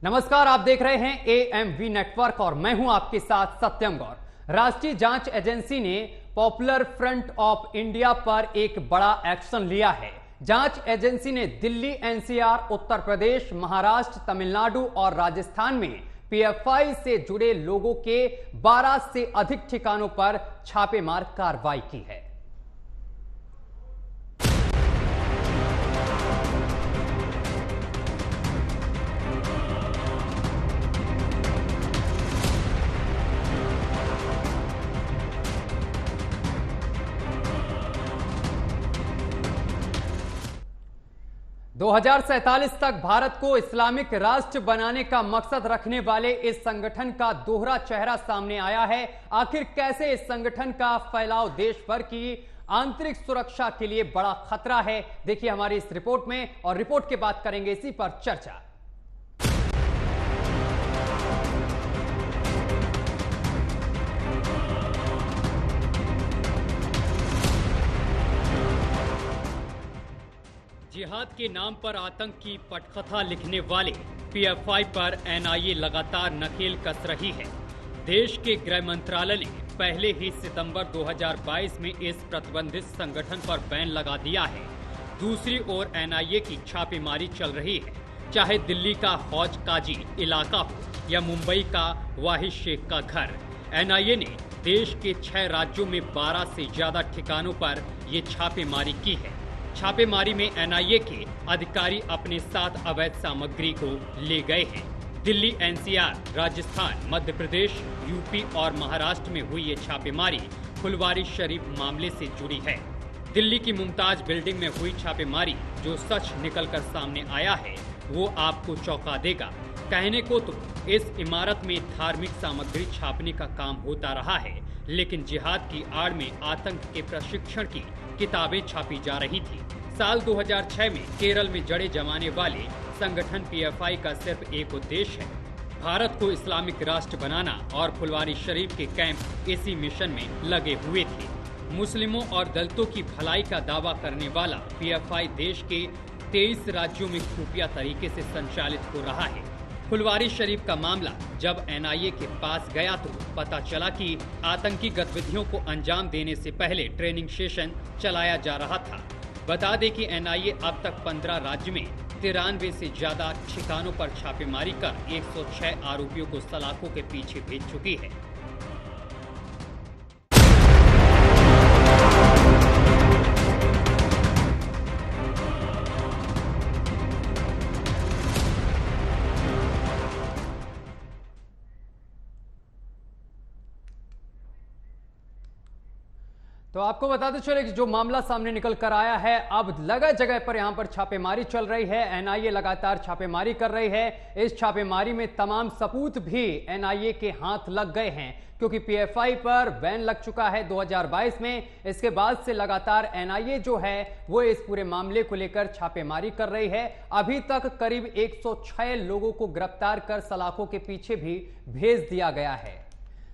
नमस्कार, आप देख रहे हैं एएमवी नेटवर्क और मैं हूं आपके साथ सत्यम गौर। राष्ट्रीय जांच एजेंसी ने पॉपुलर फ्रंट ऑफ इंडिया पर एक बड़ा एक्शन लिया है। जांच एजेंसी ने दिल्ली, एनसीआर, उत्तर प्रदेश, महाराष्ट्र, तमिलनाडु और राजस्थान में पीएफआई से जुड़े लोगों के 12 से अधिक ठिकानों पर छापेमार कार्रवाई की है। 2047 तक भारत को इस्लामिक राष्ट्र बनाने का मकसद रखने वाले इस संगठन का दोहरा चेहरा सामने आया है। आखिर कैसे इस संगठन का फैलाव देश भर की आंतरिक सुरक्षा के लिए बड़ा खतरा है, देखिए हमारी इस रिपोर्ट में, और रिपोर्ट के बाद करेंगे इसी पर चर्चा। जिहाद के नाम पर आतंक की पटकथा लिखने वाले पीएफआई पर एनआईए लगातार नकेल कस रही है। देश के गृह मंत्रालय ने पहले ही सितंबर 2022 में इस प्रतिबंधित संगठन पर बैन लगा दिया है। दूसरी ओर एनआईए की छापेमारी चल रही है, चाहे दिल्ली का हौज काजी इलाका हो या मुंबई का वाहिद शेख का घर। एनआईए ने देश के 6 राज्यों में 12 से ज्यादा ठिकानों पर ये छापेमारी की है। छापेमारी में एनआईए के अधिकारी अपने साथ अवैध सामग्री को ले गए हैं। दिल्ली, एनसीआर, राजस्थान, मध्य प्रदेश, यूपी और महाराष्ट्र में हुई ये छापेमारी फुलवारी शरीफ मामले से जुड़ी है। दिल्ली की मुमताज बिल्डिंग में हुई छापेमारी जो सच निकलकर सामने आया है वो आपको चौंका देगा। कहने को तो इस इमारत में धार्मिक सामग्री छापने का काम होता रहा है, लेकिन जिहाद की आड़ में आतंक के प्रशिक्षण की किताबें छापी जा रही थी। साल 2006 में केरल में जड़े जमाने वाले संगठन पीएफआई का सिर्फ एक उद्देश्य है, भारत को इस्लामिक राष्ट्र बनाना, और फुलवारी शरीफ के कैंप इसी मिशन में लगे हुए थे। मुस्लिमों और दलितों की भलाई का दावा करने वाला पीएफआई देश के 23 राज्यों में खुफिया तरीके से संचालित हो रहा है। फुलवारी शरीफ का मामला जब एनआईए के पास गया तो पता चला कि आतंकी गतिविधियों को अंजाम देने से पहले ट्रेनिंग सेशन चलाया जा रहा था। बता दें कि एनआईए अब तक 15 राज्य में 93 से ज्यादा ठिकानों पर छापेमारी कर 106 आरोपियों को सलाखों के पीछे भेज चुकी है। तो आपको बताते चले कि जो मामला सामने निकल कर आया है, अब जगह जगह पर यहां पर छापेमारी चल रही है। एनआईए लगातार छापेमारी कर रही है। इस छापेमारी में तमाम सबूत भी एनआईए के हाथ लग गए हैं, क्योंकि पीएफआई पर बैन लग चुका है 2022 में। इसके बाद से लगातार एनआईए जो है वो इस पूरे मामले को लेकर छापेमारी कर रही है। अभी तक करीब 106 लोगों को गिरफ्तार कर सलाखों के पीछे भी भेज दिया गया है।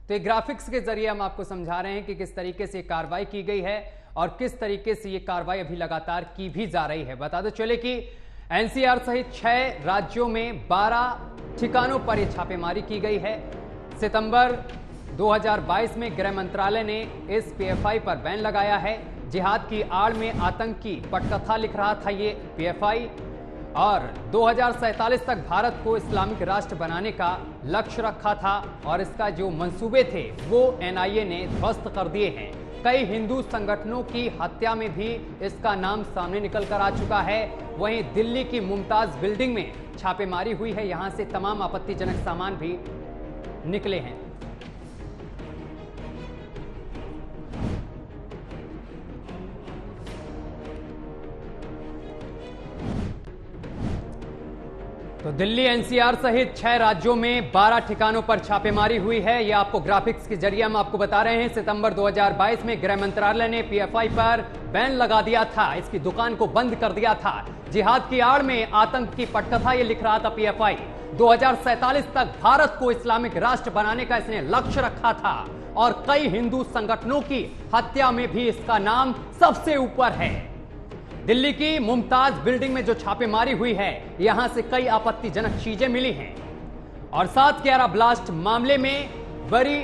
तो ये ग्राफिक्स के जरिए हम आपको समझा रहे हैं कि किस तरीके से कार्रवाई की गई है और किस तरीके से ये कार्रवाई अभी लगातार की भी जा रही है। बताते चले कि एनसीआर सहित 6 राज्यों में 12 ठिकानों पर यह छापेमारी की गई है। सितंबर 2022 में गृह मंत्रालय ने इस पीएफआई पर बैन लगाया है। जिहाद की आड़ में आतंक की पटकथा लिख रहा था ये पीएफआई, और 2047 तक भारत को इस्लामिक राष्ट्र बनाने का लक्ष्य रखा था, और इसका जो मंसूबे थे वो एनआईए ने ध्वस्त कर दिए हैं। कई हिंदू संगठनों की हत्या में भी इसका नाम सामने निकल कर आ चुका है। वहीं दिल्ली की मुमताज बिल्डिंग में छापेमारी हुई है, यहां से तमाम आपत्तिजनक सामान भी निकले हैं। तो दिल्ली, एनसीआर सहित 6 राज्यों में 12 ठिकानों पर छापेमारी हुई है। यह आपको ग्राफिक्स के जरिए हम आपको बता रहे हैं। सितंबर 2022 में गृह मंत्रालय ने पीएफआई पर बैन लगा दिया था, इसकी दुकान को बंद कर दिया था। जिहाद की आड़ में आतंक की पटकथा ये लिख रहा था पीएफआई। 2047 तक भारत को इस्लामिक राष्ट्र बनाने का इसने लक्ष्य रखा था, और कई हिंदू संगठनों की हत्या में भी इसका नाम सबसे ऊपर है। दिल्ली की मुमताज बिल्डिंग में जो छापेमारी हुई है, यहां से कई आपत्तिजनक चीजें मिली हैं। और 7/11 ब्लास्ट मामले में बरी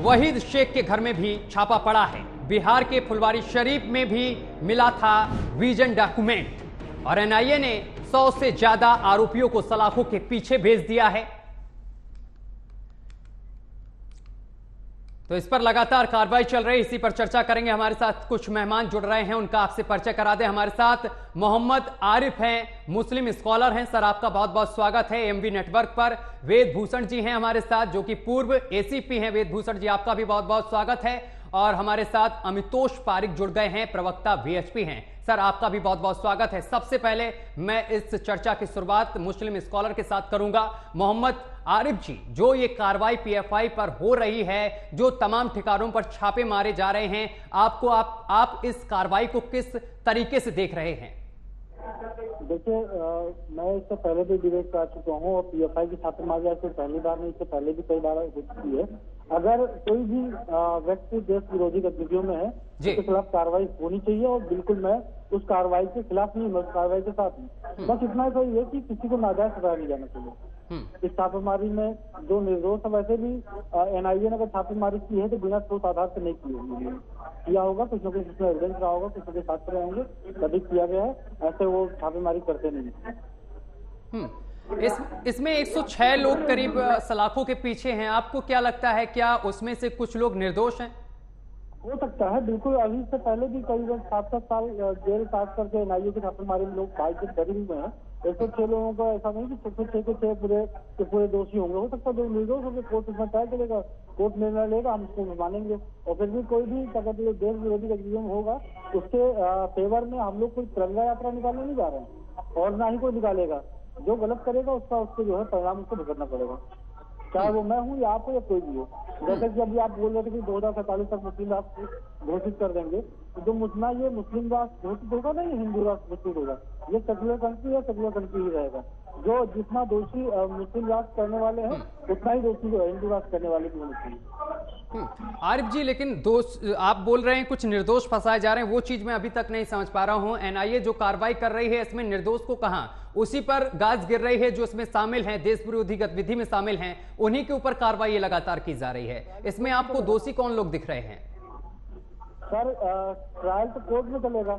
वहीद शेख के घर में भी छापा पड़ा है। बिहार के फुलवारी शरीफ में भी मिला था विजन डॉक्यूमेंट और एनआईए ने 100 से ज्यादा आरोपियों को सलाखों के पीछे भेज दिया है। तो इस पर लगातार कार्रवाई चल रही है, इसी पर चर्चा करेंगे। हमारे साथ कुछ मेहमान जुड़ रहे हैं, उनका आपसे परिचय करा दें। हमारे साथ मोहम्मद आरिफ हैं, मुस्लिम स्कॉलर हैं। सर, आपका बहुत बहुत स्वागत है एमवी नेटवर्क पर। वेद भूषण जी हैं हमारे साथ, जो कि पूर्व एसीपी हैं। वेद भूषण जी, आपका भी बहुत बहुत स्वागत है। और हमारे साथ अमितोष पारिक जुड़ गए हैं, प्रवक्ता वीएचपी हैं। सर, आपका भी बहुत बहुत स्वागत है। सबसे पहले मैं इस चर्चा की शुरुआत मुस्लिम स्कॉलर के साथ करूंगा। मोहम्मद आरिफ जी, जो ये कार्रवाई पीएफआई पर हो रही है, जो तमाम ठिकानों पर छापे मारे जा रहे हैं, आप इस कार्रवाई को किस तरीके से देख रहे हैं? देखिए, मैं इससे पहले भी डिबेट कर चुका हूँ और पीएफआई की छापेमारी से पहली बार नहीं, इससे पहले भी कई बार हो चुकी है। अगर कोई भी व्यक्ति देश विरोधी गतिविधियों में है, उसके खिलाफ कार्रवाई होनी चाहिए और बिल्कुल मैं उस कार्रवाई के खिलाफ नहीं, मैं उस कार्रवाई के साथ हूँ। बस इतना ही सही है कि किसी को नाजायज सजाया नहीं जाना चाहिए। इस छापेमारी में जो निर्दोष है, वैसे भी एनआईए ने अगर छापेमारी की है तो बिना ठोस आधार से नहीं किया होगा। कुछ न कुछ उसमें एविडेंस रहा होगा, कुछ न कुछ साक्ष्य रहे होंगे, तभी किया गया है। ऐसे वो छापेमारी करते नहीं। इसमें 106 लोग करीब सलाखों के पीछे हैं। आपको क्या लगता है, क्या उसमें से कुछ लोग निर्दोष हैं? हो सकता है, बिल्कुल। अभी से पहले भी करीबन 7-7 साल जेल काट करके एनआईए की छापेमारी में लोग भाई के डरे हुए हैं। 106 लोगों का ऐसा नहीं कि 6 के 6 पूरे दोषी होंगे। हो सकता है जो निर्दोष होंगे, कोर्ट उसमें तय करेगा, कोर्ट निर्णय लेगा, हम उसको मानेंगे। और फिर भी कोई भी देश विरोधी गतिविधियों में होगा, उसके फेवर में हम लोग कोई तिरंगा यात्रा निकालने नहीं जा रहे हैं और ना ही कोई निकालेगा। जो गलत करेगा उसको जो है परिणाम उसको भुगतना पड़ेगा, चाहे वो मैं हूँ या आप हो या कोई भी हो। जैसे कि अभी आप बोल रहे थे कि 2047 तक मुस्लिम राष्ट्र घोषित कर देंगे, तो जो ये मुस्लिम राष्ट्र घोषित होगा ना, ये हिंदू राष्ट्र घोषित होगा। ये सेक्युलर कंट्री है, सेक्युलर कंट्री ही रहेगा। जो जितना दोषी मुस्लिम राष्ट्र करने वाले हैं, उतना ही दोषी हिंदू राष्ट्र करने वाले भी होने चाहिए। आरिफ जी, लेकिन आप बोल रहे हैं कुछ निर्दोष फंसाए जा रहे हैं, वो चीज मैं अभी तक नहीं समझ पा रहा हूं। एनआईए जो कार्रवाई कर रही है, इसमें निर्दोष को कहां, उसी पर गाज गिर रही है जो इसमें शामिल हैं, देश विरोधी गतिविधि में शामिल हैं, उन्हीं के ऊपर कार्रवाई लगातार की जा रही है। इसमें आपको दोषी कौन लोग दिख रहे हैं? सर, ट्रायल तो कोर्ट में चलेगा।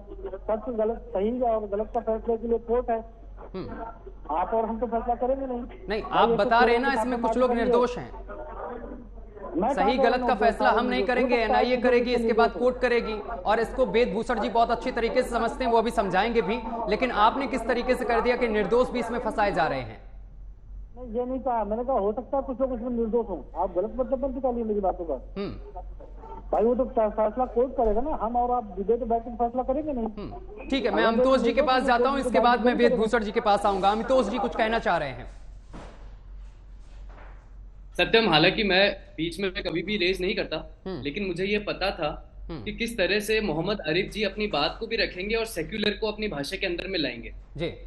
सच गलत सही और गलत का फैसले के लिए कोर्ट है। आप और हम तो फैसला करेंगे नहीं। आप बता रहे हैं ना, इसमें कुछ लोग निर्दोष हैं। सही गलत का फैसला हम नहीं करेंगे, एनआईए करेगी, इसके बाद कोर्ट करेगी। और इसको वेद भूषण जी बहुत अच्छी तरीके से समझते हैं, वो अभी समझाएंगे भी। लेकिन आपने किस तरीके से कर दिया कि निर्दोष भी इसमें फंसाए जा रहे हैं? ये नहीं कहा, मैंने कहा हो सकता है कुछ लोग इसमें निर्दोष हों। आप गलत मतलब मत निकालिए मेरी बातों का। भाई वो तो फैसला कोर्ट करेगा ना, हम और आप डिबेट बैठ के फैसला करेंगे नहीं। ठीक है, मैं अमितोष जी के पास जाता हूं, इसके बाद मैं वेद भूषण जी के पास आऊंगा। अमितोष जी कुछ कहना चाह रहे हैं? सत्यम, हालांकि मैं बीच में कभी भी रेस नहीं करता, लेकिन मुझे ये पता था कि किस तरह से मोहम्मद आरिफ जी अपनी बात को भी रखेंगे और सेक्युलर को अपनी भाषा के अंदर में लाएंगे।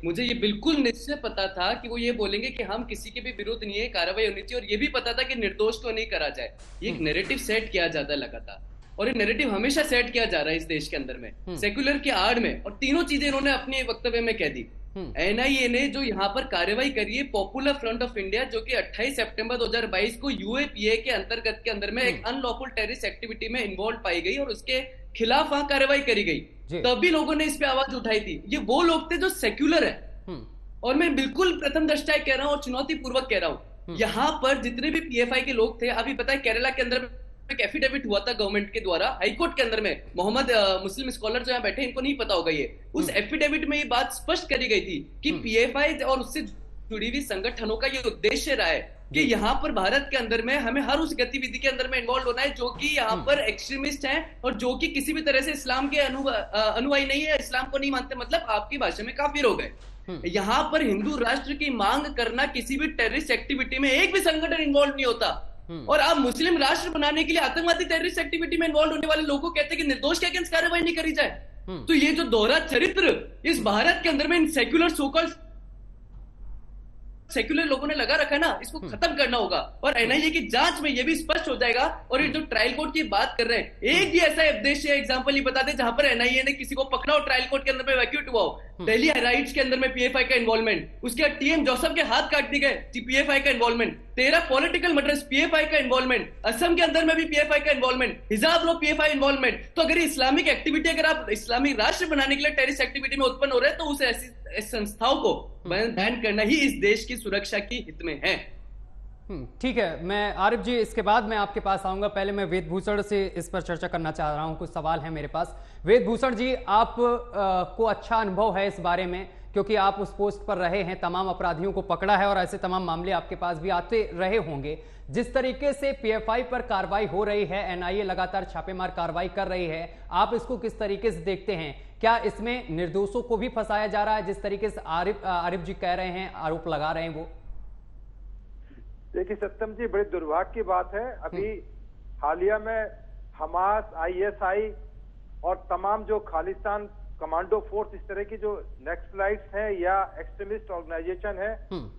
मुझे ये बिल्कुल निश्चय पता था कि वो ये बोलेंगे कि हम किसी के भी विरुद्ध नहीं है, कार्रवाई होनी चाहिए। और ये भी पता था कि निर्दोष को नहीं करा जाए। ये एक नैरेटिव सेट किया जाता है लगातार, और ये नैरेटिव हमेशा सेट किया जा रहा है इस देश के अंदर में, सेक्युलर के आड़ में। और तीनों चीजें इन्होंने अपने वक्तव्य में कह दी। एनआईए ने जो यहाँ पर कार्रवाई करी है, पॉपुलर फ्रंट ऑफ इंडिया, जो कि 28 सितंबर 2022 को यूएपीए के अंतर्गत के अंदर में एक अनलॉफुल टेररिस्ट एक्टिविटी में इन्वॉल्व पाई गई और उसके खिलाफ वहां कार्रवाई करी गई। तभी लोगों ने इस पे आवाज उठाई थी। ये वो लोग थे जो सेक्युलर है। और मैं बिल्कुल प्रथम दृष्टया कह रहा हूँ और चुनौती पूर्वक कह रहा हूँ, यहाँ पर जितने भी पीएफआई के लोग थे, अभी पता है केरला के अंदर एक एफिडेविट हुआ था गवर्नमेंट के द्वारा हाईकोर्ट के अंदर में। मोहम्मद मुस्लिम स्कॉलर जो यहाँ बैठे, इनको नहीं पता होगा ये। उस एफिडेविट में ये बात स्पष्ट करी गई थी कि पीएफआई और उससे जुड़ी हुई संगठनों का ये उद्देश्य रहा है कि यहाँ पर भारत के अंदर में हमें हर उस गतिविधि के अंदर में इन्वॉल्व होना है जो कि यहाँ पर एक्सट्रीमिस्ट हैं और जो कि किसी भी तरह से इस्लाम के अनुयायी नहीं है, इस्लाम को नहीं मानते, मतलब आपकी भाषा में काफिर हो गए। यहाँ पर हिंदू राष्ट्र की मांग करना किसी भी टेररिस्ट एक्टिविटी में एक भी संगठन इन्वॉल्व नहीं होता। और आप मुस्लिम राष्ट्र बनाने के लिए आतंकवादी टेररिस्ट एक्टिविटी में इन्वॉल्व होने वाले लोगों को कहते हैं कि निर्दोष के अगेंस्ट कार्रवाई नहीं करी जाए। तो ये जो दोहरा चरित्र इस भारत के अंदर में इन सेक्युलर सोकॉल्ड सेक्युलर लोगों ने लगा रखा है ना, इसको खत्म करना होगा। और एनआईए की जांच में ये भी स्पष्ट हो जाएगा। और ये जो ट्रायल कोर्ट की बात कर रहे हैं, एक भी ऐसा उद्देश्य एग्जांपल ही बता दे जहां पर एनआईए ने किसी को पकड़ा और ट्रायल कोर्ट के अंदर में वैक्यूट हुआ हो। दिल्ली राइट्स के अंदर में पीएफआई का इन्वॉल्वमेंट, उसके बाद टीएम जोसेफ के हाथ काट दिए गए, पीएफआई का इन्वॉल्वमेंट, 13 पॉलिटिकल मर्डर्स, पीएफआई का इन्वॉल्वमेंट, असम के अंदर में भी पीएफआई का इन्वॉल्वमेंट, हिजाब लो पीएफआई इन्वॉल्वमेंट। तो अगर इस्लामिक एक्टिविटी, अगर आप इस्लामिक राष्ट्र बनाने के लिए टेररिस्ट एक्टिविटी में उत्पन्न हो रहे हैं, तो उस ऐसी संस्थाओं को बैन करना ही इस देश की सुरक्षा की हित में है। ठीक है, मैं आरिफ जी इसके बाद मैं आपके पास आऊंगा। पहले मैं वेदभूषण से इस पर चर्चा करना चाह रहा हूं, कुछ सवाल हैं मेरे पास। वेदभूषण जी, आप को अच्छा अनुभव है इस बारे में, क्योंकि आप उस पोस्ट पर रहे हैं, तमाम अपराधियों को पकड़ा है और ऐसे तमाम मामले आपके पास भी आते रहे होंगे। जिस तरीके से पीएफआई पर कार्रवाई हो रही है, एनआईए लगातार छापेमार कार्रवाई कर रही है, आप इसको किस तरीके से देखते हैं? क्या इसमें निर्दोषों को भी फंसाया जा रहा है, जिस तरीके से आरिफ जी कह रहे हैं, आरोप लगा रहे हैं वो? देखिए सत्यम जी, बड़ी दुर्भाग्य की बात है, अभी हालिया में हमास, आईएसआई और तमाम जो खालिस्तान कमांडो फोर्स, इस तरह की जो नक्सलाइट्स हैं या एक्सट्रीमिस्ट ऑर्गेनाइजेशन है,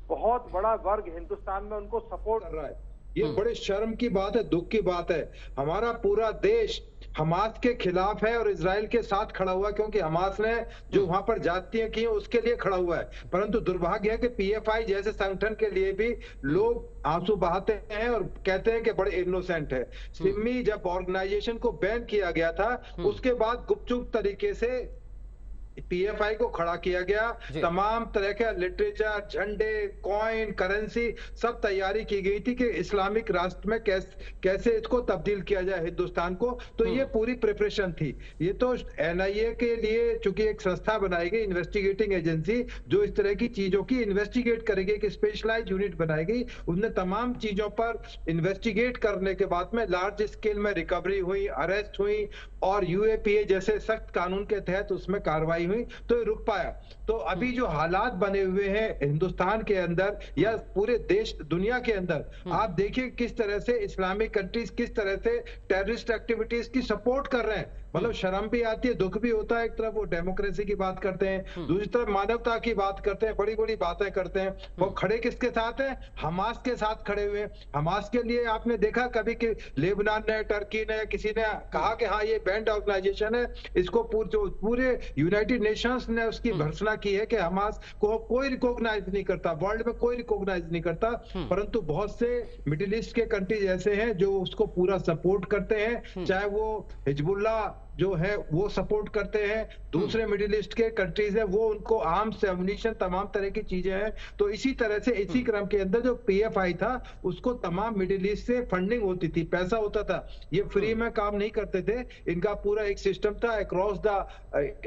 बहुत बड़ा वर्ग हिंदुस्तान में उनको सपोर्ट कर रहा है। ये बड़े शर्म की बात है, दुख की बात है। हमारा पूरा देश हमास के खिलाफ है और इजराइल के साथ खड़ा हुआ है, क्योंकि हमास ने जो वहां पर जातियां की उसके लिए खड़ा हुआ है। परंतु दुर्भाग्य है कि पीएफआई जैसे संगठन के लिए भी लोग आंसू बहाते हैं और कहते हैं कि बड़े इनोसेंट है। सिमी जब ऑर्गेनाइजेशन को बैन किया गया था, उसके बाद गुपचुप तरीके से पीएफआई को खड़ा किया गया। तमाम तरह के लिटरेचर, झंडे, कॉइन, करेंसी सब तैयारी की गई थी कि इस्लामिक राष्ट्र में कैसे इसको तब्दील किया जाए हिंदुस्तान को। तो ये पूरी प्रिपरेशन थी। ये तो एनआईए के लिए चूंकि एक संस्था बनाई गई, इन्वेस्टिगेटिंग एजेंसी, जो इस तरह की चीजों की इन्वेस्टिगेट करेगी, एक स्पेशलाइज यूनिट बनाई गई। उसने तमाम चीजों पर इन्वेस्टिगेट करने के बाद में लार्ज स्केल में रिकवरी हुई, अरेस्ट हुई और यूएपीए जैसे सख्त कानून के तहत उसमें कार्रवाई हुई, तो रुक पाया। तो अभी जो हालात बने हुए हैं हिंदुस्तान के अंदर या पूरे देश दुनिया के अंदर, आप देखिए किस तरह से इस्लामिक कंट्रीज किस तरह से टेररिस्ट एक्टिविटीज की सपोर्ट कर रहे हैं। मतलब शर्म भी आती है, दुख भी होता है। एक तरफ वो डेमोक्रेसी की बात करते हैं, दूसरी तरफ मानवता की बात करते हैं, बड़ी बड़ी बातें करते हैं। वो खड़े किसके साथ हैं? हमास के साथ खड़े हुए। हमास के लिए आपने देखा कभी कि लेबनान ने, टर्की ने, किसी ने कहा कि हाँ ये बैंड ऑर्गेनाइजेशन है, इसको पूरे यूनाइटेड नेशंस ने उसकी भर्त्सना की है कि हमास को कोई रिकॉग्नाइज नहीं करता, वर्ल्ड में कोई रिकॉग्नाइज नहीं करता। परंतु बहुत से मिडिल ईस्ट के कंट्रीज ऐसे हैं जो उसको पूरा सपोर्ट करते हैं, चाहे वो हिजबुल्ला जो है वो सपोर्ट करते हैं, दूसरे मिडिल ईस्ट के कंट्रीज है वो उनको आर्म्स, एमुनिशन, तमाम तरह की चीजें हैं। तो इसी तरह से इसी क्रम के अंदर जो पीएफआई था उसको तमाम मिडिल ईस्ट से फंडिंग होती थी, पैसा होता था। ये फ्री में काम नहीं करते थे, इनका पूरा एक सिस्टम था। अक्रॉस द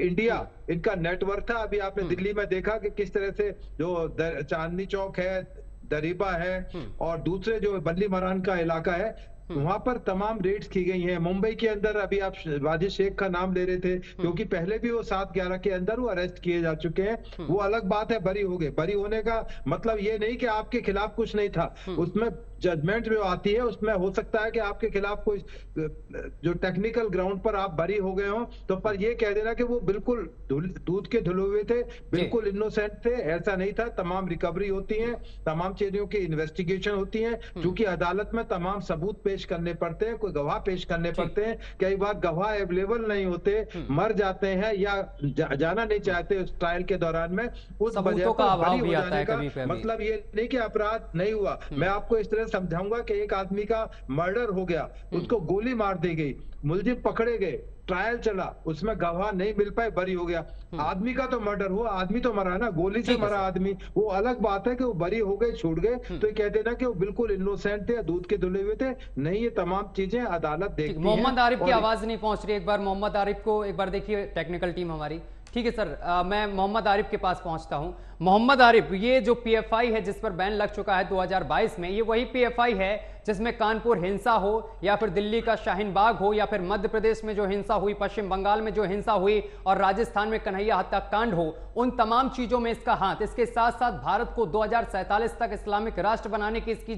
इंडिया इनका नेटवर्क था। अभी आपने दिल्ली में देखा कि किस तरह से जो चांदनी चौक है, दरीबा है और दूसरे जो बल्ली मरान का इलाका है, वहां पर तमाम रेड्स की गई हैं। मुंबई के अंदर अभी आप वाजिद शेख का नाम ले रहे थे, क्योंकि पहले भी वो 7/11 के अंदर वो अरेस्ट किए जा चुके हैं। वो अलग बात है, बरी हो गए। बरी होने का मतलब ये नहीं कि आपके खिलाफ कुछ नहीं था, उसमें जजमेंट जो आती है उसमें हो सकता है कि आपके खिलाफ कोई जो टेक्निकल ग्राउंड पर आप बरी हो गए हो, तो पर ये कह देना कि वो बिल्कुल दूध के धुले हुए थे, बिल्कुल इनोसेंट थे, ऐसा नहीं था। तमाम रिकवरी होती है, तमाम चीजों की इन्वेस्टिगेशन होती है, क्योंकि अदालत में तमाम सबूत पेश करने पड़ते हैं, कोई गवाह पेश करने पड़ते हैं। कई बार गवाह अवेलेबल नहीं होते, मर जाते हैं या जाना नहीं चाहते उस ट्रायल के दौरान में, उस वजह पर बरी हो जाने का मतलब ये नहीं कि अपराध नहीं हुआ। मैं आपको इस तरह समझाऊंगा कि एक आदमी का मर्डर हो गया, उसको गोली मार दी गई, मुलजिम पकड़े गए, ट्रायल चला, उसमें गवाह नहीं मिल पाए, बरी हो गया। आदमी का तो मर्डर हुआ, आदमी तो मरा ना, गोली से मरा आदमी। वो अलग बात है कि वो बरी हो गए, छूट गए, तो ये कहते ना कि वो बिल्कुल इनोसेंट थे, दूध के धुले हुए थे। नहीं, ये तमाम चीजें अदालत देखती है। मोहम्मद आरिफ की आवाज नहीं पहुंच रही, एक बार मोहम्मद आरिफ को एक बार देखिए, टेक्निकल टीम हमारी। ठीक है सर, मैं मोहम्मद आरिफ के पास पहुंचता हूं। मोहम्मद आरिफ, ये जो पीएफआई है जिस पर बैन लग चुका है 2022 में, ये वही पीएफआई है जिसमें कानपुर हिंसा हो या फिर दिल्ली का शाहीन बाग हो या फिर मध्य प्रदेश में जो हिंसा हुई, पश्चिम बंगाल में जो हिंसा हुई और राजस्थान में कन्हैया हत्याकांड हो, उन तमाम चीजों में इसका हाथ। इसके साथ साथ भारत को 2047 तक इस्लामिक राष्ट्र बनाने की इसकी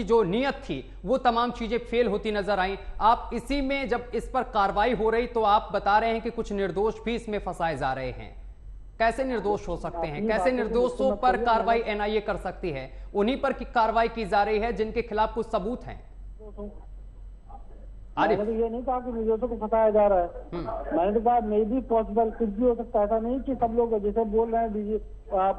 जो नीयत थी, वो तमाम चीजें फेल होती नजर आई। आप इसी में जब इस पर कार्रवाई हो रही तो आप बता रहे हैं कि कुछ निर्दोष भी इसमें फंसाए जा रहे हैं। कैसे निर्दोष हो सकते हैं? कैसे निर्दोषों पर कार्रवाई एनआईए कर सकती है? उन्हीं पर की कार्रवाई की जा रही है जिनके खिलाफ कुछ सबूत हैं। मैंने तो ये नहीं कहा कि निर्दोषों को फंसाया जा रहा है। मैंने तो कहा मे बी पॉसिबल, कुछ भी हो सकता है। ऐसा नहीं कि सब लोग जैसे बोल रहे हैं,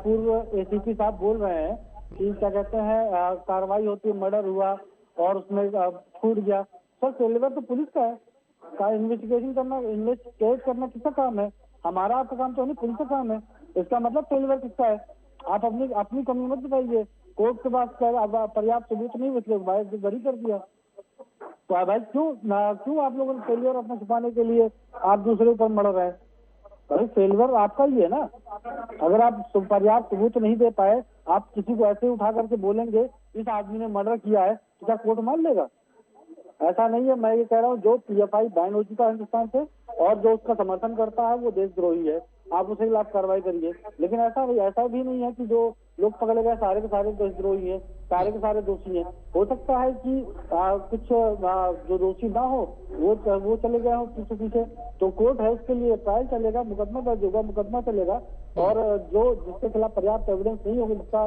पूर्व एसीपी साहब बोल रहे हैं कि क्या कहते हैं कार्रवाई होती है, मर्डर हुआ और उसमें छूट गया। सर फेलियर तो पुलिस का है, इन्वेस्टिगेशन करना, इन्वेस्टिगेट करना किसका काम है? हमारा आपका काम तो नहीं, पुलिस का काम है। इसका मतलब फेलियर किसका है? आप अपनी कमी मत बताइए। कोर्ट के पास पर्याप्त सबूत नहीं बचले, बरी कर दिया। तो भाई क्यों आप लोगों ने फेलियर अपना छुपाने के लिए आप दूसरे पर मर रहे हैं? भाई फेलियर आपका ही है ना। अगर आप पर्याप्त सबूत नहीं दे पाए, आप किसी को ऐसे उठा करके बोलेंगे इस आदमी ने मर्डर किया है, तो क्या कोर्ट मान लेगा? ऐसा नहीं है। मैं ये कह रहा हूँ जो PFI बैन हो चुका है हिंदुस्तान से, और जो उसका समर्थन करता है वो देशद्रोही है, आप उसके खिलाफ कार्रवाई करिए। लेकिन ऐसा भी नहीं है कि जो लोग पकड़े गए सारे के सारे देशद्रोही हैं, सारे के सारे दोषी हैं। हो सकता है कि कुछ जो दोषी ना हो वो चले गए हो पीछे। तो कोर्ट है, उसके लिए ट्रायल चलेगा, मुकदमा दर्ज होगा, मुकदमा चलेगा, और जो जिसके खिलाफ पर्याप्त एविडेंस नहीं होगी, जिसका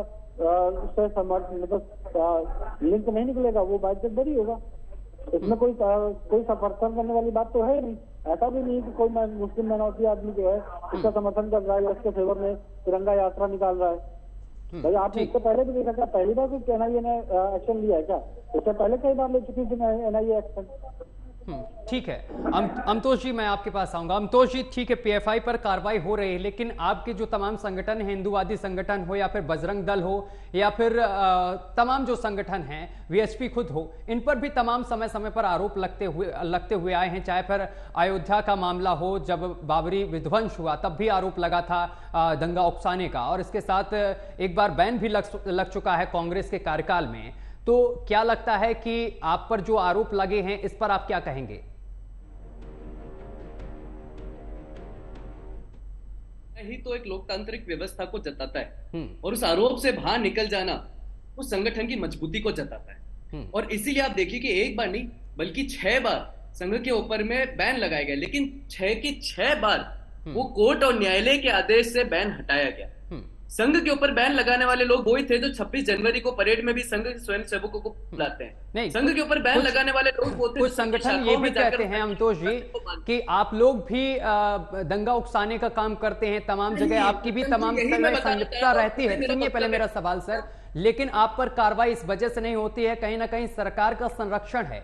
उससे मतलब लिंक नहीं निकलेगा, वो बाइक बरी होगा। इसमें कोई समर्थन करने वाली बात तो है नहीं। ऐसा भी नहीं कि कोई मुस्लिम माइनॉरिटी आदमी जो है उसका समर्थन कर रहा है, उसके फेवर में तिरंगा यात्रा निकाल रहा है। भाई आपने इससे पहले भी देखा, क्या पहली बार कोई NIA ने एक्शन लिया है क्या? इससे पहले कई बार ले चुकी थी NIA एक्शन। ठीक है अमतोष जी, मैं आपके पास आऊंगा। अमतोष जी, ठीक है, PFI पर कार्रवाई हो रही है, लेकिन आपके जो तमाम संगठन हैं, हिंदूवादी संगठन हो या फिर बजरंग दल हो या फिर तमाम जो संगठन हैं, VSP खुद हो, इन पर भी तमाम समय समय पर आरोप लगते हुए आए हैं। चाहे फिर अयोध्या का मामला हो, जब बाबरी विध्वंस हुआ तब भी आरोप लगा था दंगा उकसाने का, और इसके साथ एक बार बैन भी लग चुका है कांग्रेस के कार्यकाल में। तो क्या लगता है कि आप पर जो आरोप लगे हैं, इस पर आप क्या कहेंगे? ही तो एक लोकतांत्रिक व्यवस्था को जताता है, और उस आरोप से बाहर निकल जाना उस संगठन की मजबूती को जताता है। और इसीलिए आप देखिए कि एक बार नहीं बल्कि 6 बार संघ के ऊपर में बैन लगाए गए, लेकिन 6 की 6 बार वो कोर्ट और न्यायालय के आदेश से बैन हटाया गया। संघ के ऊपर बैन लगाने वाले लोग वही थे जो 26 जनवरी को परेड में भी संघ स्वयं सेवकों को बुलाते हैं। संघ के ऊपर बैन लगाने वाले लोग वो थे। कुछ संगठन ये भी कहते हैं अमतोष जी कि आप लोग भी दंगा उकसाने का काम करते हैं, तमाम जगह आपकी भी तमाम संलिप्तता रहती है। सुनिए पहले मेरा सवाल सर, लेकिन आप पर कार्रवाई इस वजह से नहीं होती है, कहीं ना कहीं सरकार का संरक्षण है।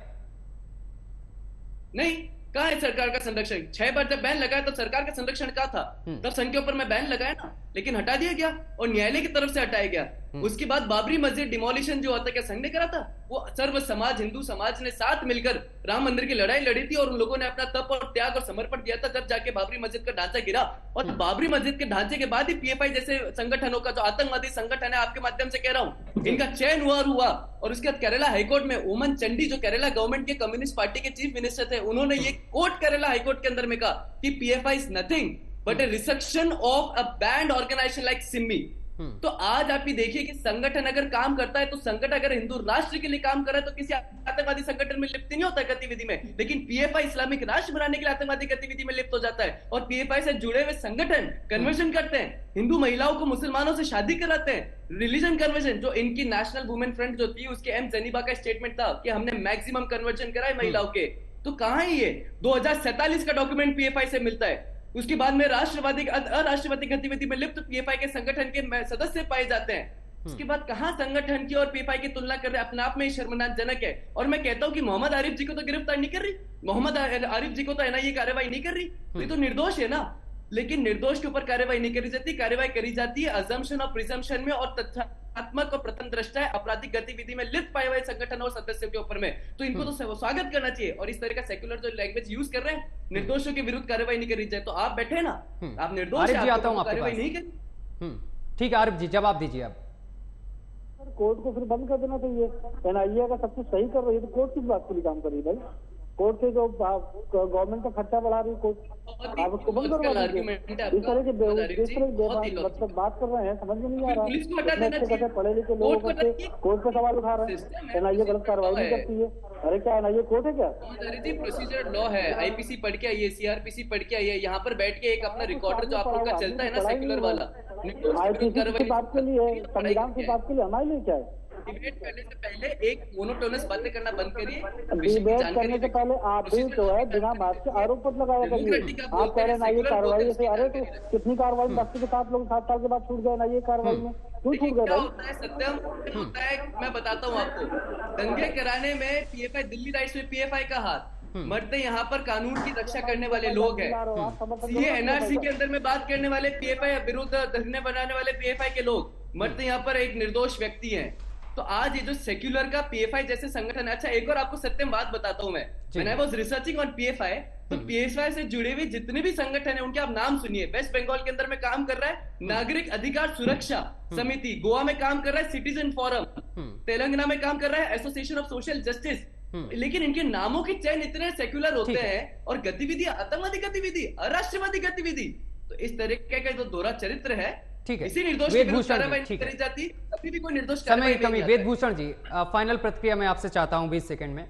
नहीं, कहाँ है सरकार का संरक्षण? 6 बार जब बैन लगाया तो सरकार का संरक्षण कहाँ था? तब संघ के ऊपर मैं बैन लगाया ना, लेकिन हटा दिया गया और न्यायालय की तरफ से हटाया गया। उसके बाद बाबरी मस्जिद डिमोलिशन जो होता, क्या संघ ने करा था? वो सर्व समाज, हिंदू समाज ने साथ मिलकर राम मंदिर की लड़ाई लड़ी थी, और उन लोगों ने अपना तप और त्याग और समर्पण दिया था, जब जाके बाबरी मस्जिद का ढांचा गिरा। और बाबरी मस्जिद के ढांचे के बाद ही PFI जैसे संगठनों का जो आतंकवादी संगठन है, आपके माध्यम से कह रहा हूं, इनका चयन हुआ। और उसके बाद केरला हाईकोर्ट में ओमन चंडी, जो केरला गवर्नमेंट के कम्युनिस्ट पार्टी के चीफ मिनिस्टर थे, उन्होंने ये कोर्ट केरला हाईकोर्ट के अंदर में कहा कि PFI is nothing but a resection of a banned organization like SIMI. तो आज आप भी देखिए कि संगठन अगर काम करता है, तो संगठन अगर हिंदू राष्ट्र के लिए काम कर रहा है तो किसी आतंकवादी संगठन में लिप्त नहीं होता गतिविधि में, लेकिन PFI इस्लामिक राष्ट्र बनाने के लिए आतंकवादी गतिविधि में लिप्त हो जाता है। और PFI से जुड़े हुए संगठन कन्वर्जन करते हैं, हिंदू महिलाओं को मुसलमानों से शादी कराते हैं, रिलीजन कन्वर्जन। जो इनकी नेशनल वुमेन फ्रंट जो थी, उसके M जनीबा का स्टेटमेंट था कि हमने मैक्सिमम कन्वर्जन करा है महिलाओं के। तो कहां है ये? 2047 का डॉक्यूमेंट PFI से मिलता है। उसके बाद में राष्ट्रवादी अराष्ट्रवादी गतिविधि में लिप्त PFI के संगठन के सदस्य पाए जाते हैं। उसके बाद कहां संगठन की और PFI की तुलना कर रहे, अपने आप में शर्मनाकजनक है। और मैं कहता हूं कि मोहम्मद आरिफ जी को तो गिरफ्तार नहीं कर रही, मोहम्मद आरिफ जी को तो NIA कार्रवाई नहीं कर रही, ये तो निर्दोष है ना। लेकिन निर्दोष के ऊपर कार्रवाई नहीं करी जाती, कार्रवाई करी जाती है अजम्पशन और प्रिजम्पशन में और तथ्यात्मक और प्रथम दृष्टा आपराधिक गतिविधि में लिप्त पाए हुए संगठन और सदस्यों के ऊपर में। तो इनको तो स्वागत करना चाहिए। और इस तरह का सेक्युलर जो लैंग्वेज यूज कर रहे हैं, निर्दोषों के विरुद्ध कार्रवाई नहीं करी जाए, तो आप बैठे ना, आप निर्दोष हैं, आप कार्रवाई नहीं करी। ठीक है आरिफ जी, जवाब दीजिए आप। कोर्ट को फिर बंद कर देना चाहिए। NIA का सब कुछ सही कर रही है, तो कोर्ट किस बात के लिए काम कर रही है भाई? कोर्ट से जो गवर्नमेंट का खर्चा बढ़ा रही है, कोर्ट आप उसको बंद करवा दीजिए। इस तरह के मतलब बात कर रहे हैं, समझ में नहीं आ रहा। कैसे पढ़े लिखे लोग कोर्ट पे सवाल उठा रहे हैं, NIA गलत कार्रवाई नहीं करती है। अरे क्या NIA कोर्ट है क्या? प्रोसीजर लॉ है, IPC पढ़ के आइए, CRPC पढ़ के आइए, यहाँ पर बैठ के एक अपना रिकॉर्डर जो आप लोग का चलता है ना सेक्युलर वाला, IPC की बात के लिए, संविधान की बात के लिए हमारे लिए क्या है? डिबेट करने से पहले एक मोनोटोनस बातें करना बंद करिए। डिबेट करने से पहले आप भी तो है बिना बात के आरोप मत लगाया करिए। आप कह रहे हैं ये कार्रवाई ऐसे, अरे तो कितनी कार्रवाई 10 के 7 लोग 7 साल के बाद छूट गए ना ये कार्रवाई में, क्यों छूट गए भाई? सत्यम होता है, मैं बताता हूँ आपको, दंगे कराने में पीएफआई, दिल्ली राइट्स में पीएफआई का हाथ, मरते यहाँ पर कानून की रक्षा करने वाले लोग हैं। सीए एनआरसी के अंदर में बात करने वाले पीएफआई, विरुद्ध धरने बनाने वाले पीएफआई के लोग, मरते यहाँ पर एक निर्दोष व्यक्ति हैं। तो आज ये जो सेक्युलर का पीएफआई जैसे संगठन है, अच्छा एक और आपको सत्यम बात बताता हूँ मैं, when I was researching on PFI, तो पीएफआई से जुड़े हुए जितने भी संगठन हैं उनके आप नाम सुनिए। वेस्ट बंगाल के अंदर में काम कर रहा है नागरिक अधिकार सुरक्षा समिति, गोवा में काम कर रहा है सिटीजन फोरम, तेलंगाना में काम कर रहा है एसोसिएशन ऑफ सोशल जस्टिस। लेकिन इनके नामों के चयन इतने सेक्युलर होते हैं और गतिविधि आतंकवादी गतिविधि, अराष्ट्रवादी गतिविधि, तो इस तरीके का जो दोहरा चरित्र है, ठीक है, इसी निर्दोष की कार्रवाई करी जाती, अभी भी कोई निर्दोष समय की कमी। वेदभूषण जी, फाइनल प्रतिक्रिया मैं आपसे चाहता हूं 20 सेकंड में।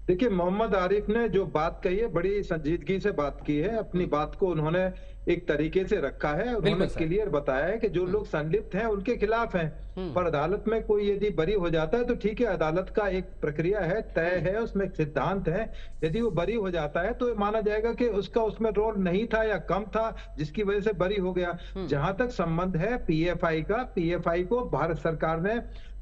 देखिए, मोहम्मद आरिफ ने जो बात कही है बड़ी संजीदगी से बात की है, अपनी बात को उन्होंने एक तरीके से रखा है, उन्होंने क्लियर बताया है कि जो लोग संलिप्त हैं उनके खिलाफ हैं, पर अदालत में कोई यदि बरी हो जाता है तो ठीक है, अदालत का एक प्रक्रिया है, तय है, उसमें एक सिद्धांत है। यदि वो बरी हो जाता है तो माना जाएगा कि उसका उसमें रोल नहीं था या कम था जिसकी वजह से बरी हो गया। जहां तक संबंध है पीएफआई का, पीएफआई को भारत सरकार ने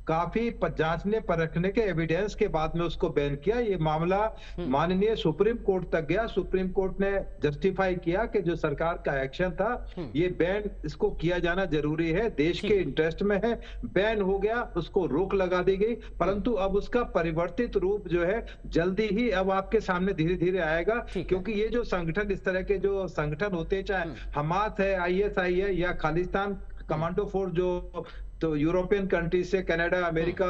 काफी जांचने परखने के एविडेंस के बाद में उसको बैन किया। ये मामला माननीय सुप्रीम कोर्ट तक गया, सुप्रीम कोर्ट ने जस्टिफाई किया कि जो सरकार का एक्शन था ये बैन, इसको किया जाना जरूरी है, देश के इंटरेस्ट में है, बैन हो गया, उसको रोक लगा दी गई। परंतु अब उसका परिवर्तित रूप जो है जल्दी ही अब आपके सामने धीरे धीरे आएगा, क्योंकि ये जो संगठन, इस तरह के जो संगठन होते हैं, चाहे हमास है, आईएसआई है या खालिस्तान कमांडो फोर्स जो तो यूरोपियन कंट्री से, कनाडा, अमेरिका,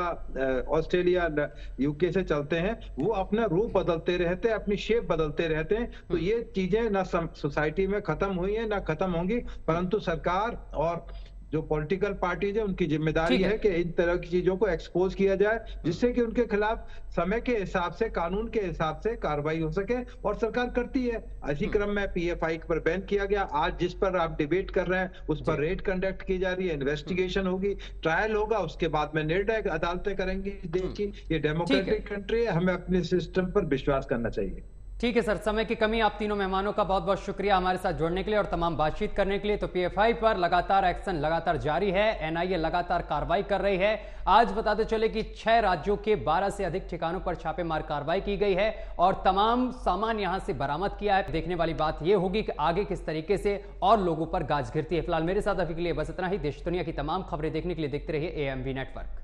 ऑस्ट्रेलिया, यूके से चलते हैं, वो अपना रूप बदलते रहते हैं, अपनी शेप बदलते रहते हैं। तो ये चीजें ना सोसाइटी में खत्म हुई है ना खत्म होंगी, परंतु सरकार और जो पॉलिटिकल पार्टीज है उनकी जिम्मेदारी है कि इन तरह की चीजों को एक्सपोज किया जाए, जिससे कि उनके खिलाफ समय के हिसाब से, कानून के हिसाब से कार्रवाई हो सके, और सरकार करती है। इसी क्रम में पीएफआई पर बैन किया गया। आज जिस पर आप डिबेट कर रहे हैं उस पर रेड कंडक्ट की जा रही है, इन्वेस्टिगेशन होगी, ट्रायल होगा, उसके बाद में निर्णय अदालतें करेंगी देश की। ये डेमोक्रेटिक कंट्री है, हमें अपने सिस्टम पर विश्वास करना चाहिए। ठीक है सर, समय की कमी। आप तीनों मेहमानों का बहुत बहुत शुक्रिया हमारे साथ जुड़ने के लिए और तमाम बातचीत करने के लिए। तो पीएफआई पर लगातार एक्शन लगातार जारी है, एनआईए लगातार कार्रवाई कर रही है। आज बताते चले कि 6 राज्यों के 12 से अधिक ठिकानों पर छापेमार कार्रवाई की गई है और तमाम सामान यहां से बरामद किया है। देखने वाली बात यह होगी कि आगे किस तरीके से और लोगों पर गाज गिरती है। फिलहाल मेरे साथ अभी के लिए बस इतना ही। देश दुनिया की तमाम खबरें देखने के लिए देखते रहिए एएमवी नेटवर्क।